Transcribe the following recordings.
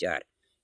4।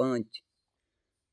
5।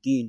3,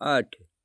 8,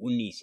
19।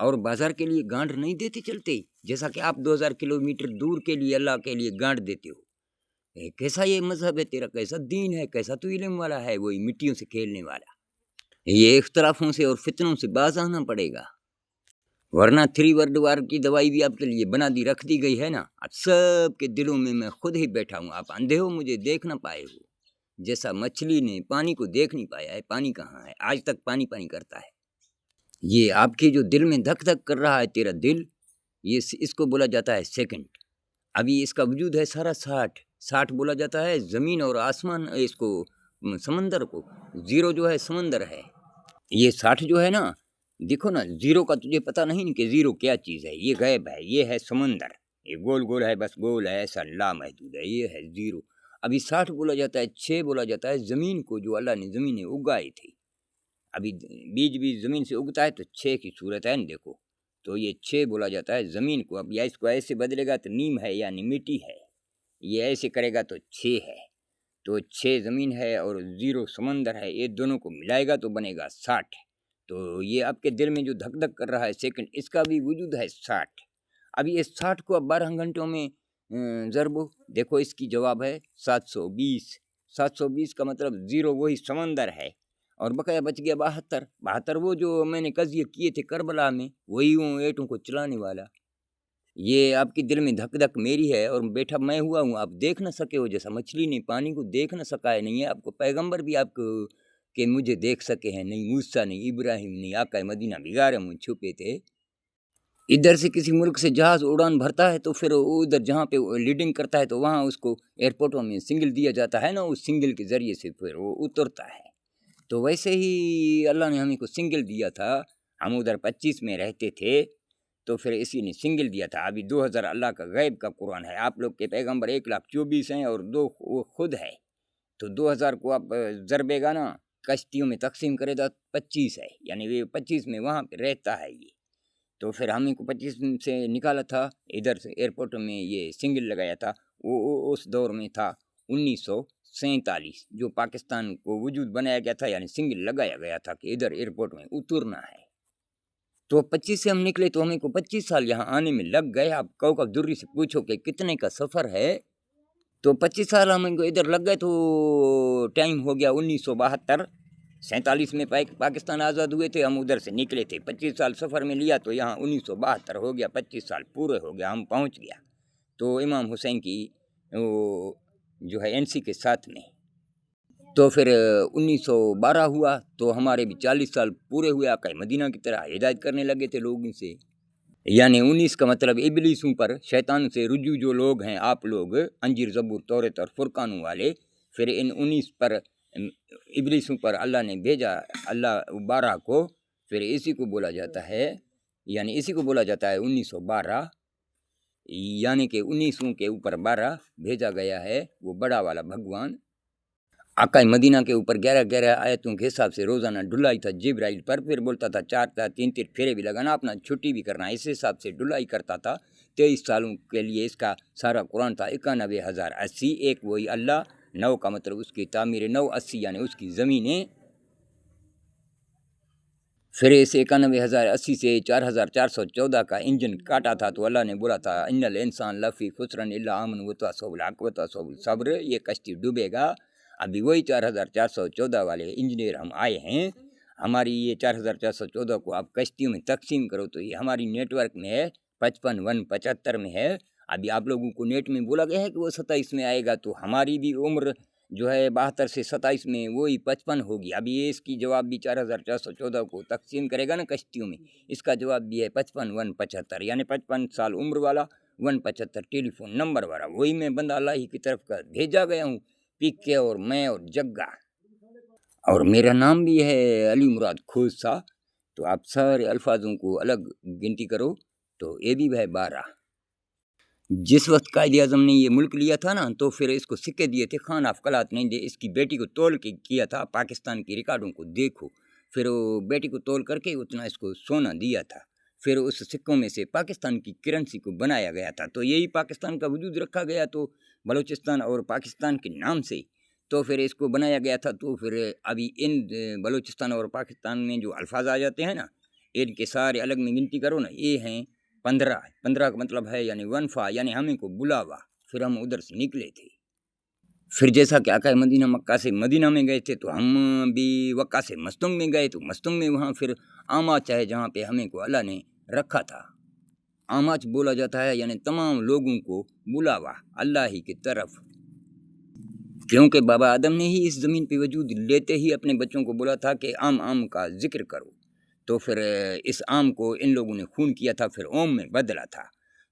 اور بازار کے لیے گانٹ نہیں دیتے چلتے، جیسا کہ آپ 2000 کلومیٹر دور کے لیے اللہ کے لیے گانٹ دیتے ہو۔ کیسا یہ مذہب ہے تیرا، کیسا دین ہے، کیسا تو علم والا ہے، وہی مٹیوں سے کھیلنے والا۔ یہ اختلافوں سے اور فتنوں سے باز آنا پڑے گا، ورنہ 3 ورلڈ وار کی دوائی بھی آپ کے لیے بنا دی رکھ دی گئی ہے نا۔ آپ سب کے دلوں میں خود ہی بیٹھا ہوں، آپ اندھے ہو، مجھے دیکھ نہ پائے ہو، جیسا مچھلی نے پانی کو دیکھ نہیں پایا ہے، پانی کہاں ہے، آج تک پانی پانی کرتا ہے۔ یہ آپ کے جو دل میں دھک دھک کر رہا ہے تیرا دل، یہ اس کو بولا جاتا ہے سیکنڈ۔ ابھی اس کا وجود ہے سارا 60 بولا جاتا ہے، زمین اور آسمان، اس کو سمندر کو، زیرو جو ہے سمندر ہے، یہ 60 جو ہے نا، دیکھو نا، زیرو کا تجھے پتہ نہیں کہ زیرو کیا چیز ہے، یہ غیب ہے، یہ ہے سمندر، یہ گول گول ہے، بس گول ہے، ایسا لامحدود ہے، یہ ہے زیرو۔ ابھی 60 بولا جاتا ہے، 6 بولا جاتا ہے زمین کو، جو اللہ نے زمینیں اگائی تھی۔ ابھی بیج زمین سے اگتا ہے تو 6 کی صورت ہے نا، دیکھو تو یہ 6 بولا جاتا ہے زمین کو۔ اب یا اس کو ایسے بدلے گا تو نیم ہے، یعنی مٹی ہے، یہ ایسے کرے گا تو 6 ہے، تو 6 زمین ہے اور 0 سمندر ہے، یہ دونوں کو ملائے گا تو بنے گا 60۔ تو یہ آپ کے دل میں جو دھک دھک کر رہا ہے سیکنڈ، اس کا بھی وجود ہے 60۔ ابھی اس 60 کو اب 12 گھنٹوں میں ضربو، دیکھو اس کی جواب ہے 720۔ 720 کا مطلب 0 وہی سمندر ہے، اور بقیہ بچ گیا 72۔ وہ جو میں نے قضیے کیے تھے کربلا میں، وہی ہوں ایٹوں کو چلانے والا۔ یہ آپ کے دل میں دھک دھک میری ہے، اور بیٹھا میں ہوا ہوں، آپ دیکھ نہ سکے ہو، جیسا مچھلی نے پانی کو دیکھ نہ سکا ہے، نہیں ہے آپ کو پیغمبر بھی آپ کو کہ مجھے دیکھ سکے ہیں، نہیں موسیٰ، نہیں ابراہیم، نہیں آقا مدینہ بغار میں چھپے تھے۔ ادھر سے کسی ملک سے جہاز اڑان بھرتا ہے تو پھر ادھر جہاں پہ لیڈنگ کرتا ہے تو وہاں اس کو ایئرپورٹوں میں سنگل دیا جاتا ہے نا، اس سنگل کے ذریعے سے پھر وہ اترتا ہے۔ تو ویسے ہی اللہ نے ہمیں کو سنگل دیا تھا، ہم ادھر 25 میں رہتے تھے، تو پھر اسی نے سنگل دیا تھا۔ ابھی 2000 اللہ کا غیب کا قرآن ہے، آپ لوگ کے پیغمبر 1,24,000 ہیں اور 2 وہ خود ہے، تو 2000 کو آپ ضربے گا نا، کشتیوں میں تقسیم کرے گا 25 ہے، یعنی وہ 25 میں وہاں پہ رہتا ہے یہ۔ تو پھر ہمیں کو 25 سے نکالا تھا، ادھر سے ایئرپورٹ میں یہ سنگل لگایا تھا، وہ اس دور میں تھا 1947، جو پاکستان کو وجود بنایا گیا تھا، یعنی سنگل لگایا گیا تھا کہ ادھر ایئرپورٹ میں اترنا ہے۔ تو 25 سے ہم نکلے تو ہمیں کو 25 سال یہاں آنے میں لگ گئے۔ آپ کوکب دری سے پوچھو کہ کتنے کا سفر ہے، تو 25 سال ہمیں کو ادھر لگ گئے، تو ٹائم ہو گیا 1972۔ 47 میں پاکستان آزاد ہوئے تھے، ہم ادھر سے نکلے تھے، 25 سال سفر میں لیا، تو یہاں 1972 ہو گیا، 25 سال پورے ہو گیا، ہم پہنچ گیا۔ تو امام حسین کی وہ جو ہے NC کے ساتھ میں، تو پھر 1912 ہوا تو ہمارے بھی 40 سال پورے ہوئے، آقا مدینہ کی طرح ہدایت کرنے لگے تھے لوگوں سے۔ یعنی 19 کا مطلب ابلیسوں پر، شیطان سے رجوع جو لوگ ہیں آپ لوگ، انجیر زبور توریت اور فرقانوں والے، پھر ان 19 پر ابلیسوں پر اللہ نے بھیجا، اللہ 12 کو، پھر اسی کو بولا جاتا ہے، یعنی اسی کو بولا جاتا ہے 1912، یعنی کہ 19 کے اوپر 12 بھیجا گیا ہے، وہ بڑا والا بھگوان آقا مدینہ کے اوپر 11 آیتوں کے حساب سے روزانہ ڈلائی تھا جبرائیل پر، پھر بولتا تھا 4 3 پھیرے بھی لگانا، اپنا چھٹی بھی کرنا، اس حساب سے ڈلائی کرتا تھا۔ 23 سالوں کے لیے اس کا سارا قرآن تھا 91,080، ایک وہی اللہ، 9 کا مطلب اس کی تعمیر، 9 80 یعنی اس کی زمینیں، پھر اس 91,080 سے 4,414 کا انجن کاٹا تھا، تو اللہ نے بولا تھا ان الانسان لفی خسر الا آمن وتواصوا بالحق وتواصوا بالصبر، یہ کشتی ڈوبے گا۔ ابھی وہی 4,414 والے انجینئر ہم آئے ہیں، ہماری یہ 4,414 کو آپ کشتیوں میں تقسیم کرو تو یہ ہماری نیٹ ورک میں ہے 55,175 میں ہے۔ ابھی آپ لوگوں کو نیٹ میں بولا گیا ہے کہ وہ 27 میں آئے گا، تو ہماری بھی عمر جو ہے 72 سے 27 میں وہی 55 ہوگی۔ ابھی یہ اس کی جواب بھی 4,414 کو تقسیم کرے گا نا کشتیوں میں، اس کا جواب بھی ہے 55,175، یعنی 55 سال عمر والا، 175 ٹیلی فون نمبر والا، وہی میں بندہ اللہ کی طرف کا بھیجا گیا ہوں، پکے اور میں اور جگہ، اور میرا نام بھی ہے علی مراد کھوسا۔ تو آپ سارے الفاظوں کو الگ گنتی کرو تو یہ بھی ہے 12۔ جس وقت قائد اعظم نے یہ ملک لیا تھا نا، تو پھر اس کو سکے دیے تھے، خان افقلات نہیں دے، اس کی بیٹی کو تول کے کیا تھا، پاکستان کی ریکارڈوں کو دیکھو، پھر وہ بیٹی کو تول کر کے اتنا اس کو سونا دیا تھا، پھر اس سکوں میں سے پاکستان کی کرنسی کو بنایا گیا تھا، تو یہی پاکستان کا وجود رکھا گیا، تو بلوچستان اور پاکستان کے نام سے، تو پھر اس کو بنایا گیا تھا۔ تو پھر ابھی ان بلوچستان اور پاکستان میں جو الفاظ آ جاتے ہیں نا، ان کے سارے الگ میں گنتی کرو نا، یہ ہیں 15۔ 15 کا مطلب ہے یعنی ونفا، یعنی ہمیں کو بلاوا۔ پھر ہم ادھر سے نکلے تھے۔ پھر جیسا کہ آقا مدینہ مکہ سے مدینہ میں گئے تھے تو ہم بھی وقع سے مستنگ میں گئے، تو مستنگ میں وہاں پھر آماچ ہے جہاں پہ ہمیں کو اللہ نے رکھا تھا۔ آماچ بولا جاتا ہے یعنی تمام لوگوں کو بلاوا اللہ ہی کی طرف، کیونکہ بابا آدم نے ہی اس زمین پہ وجود لیتے ہی اپنے بچوں کو بولا تھا کہ آم کا ذکر کرو، تو پھر اس آم کو ان لوگوں نے خون کیا تھا، پھر اوم میں بدلا تھا۔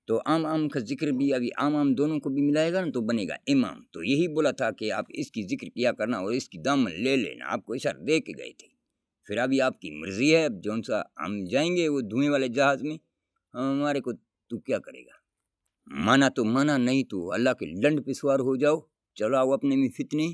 تو آم کا ذکر بھی ابھی آم دونوں کو بھی ملائے گا نا تو بنے گا امام۔ تو یہی بولا تھا کہ آپ اس کی ذکر کیا کرنا اور اس کی دامن لے لینا، آپ کو اشارہ دے کے گئے تھے۔ پھر ابھی آپ کی مرضی ہے، اب جون سا ہم جائیں گے وہ دھوئیں والے جہاز میں، ہمارے کو تو کیا کرے گا؟ مانا تو مانا، نہیں تو اللہ کے لنڈ پہ سوار ہو جاؤ، چلاؤ اپنے میں فتنے۔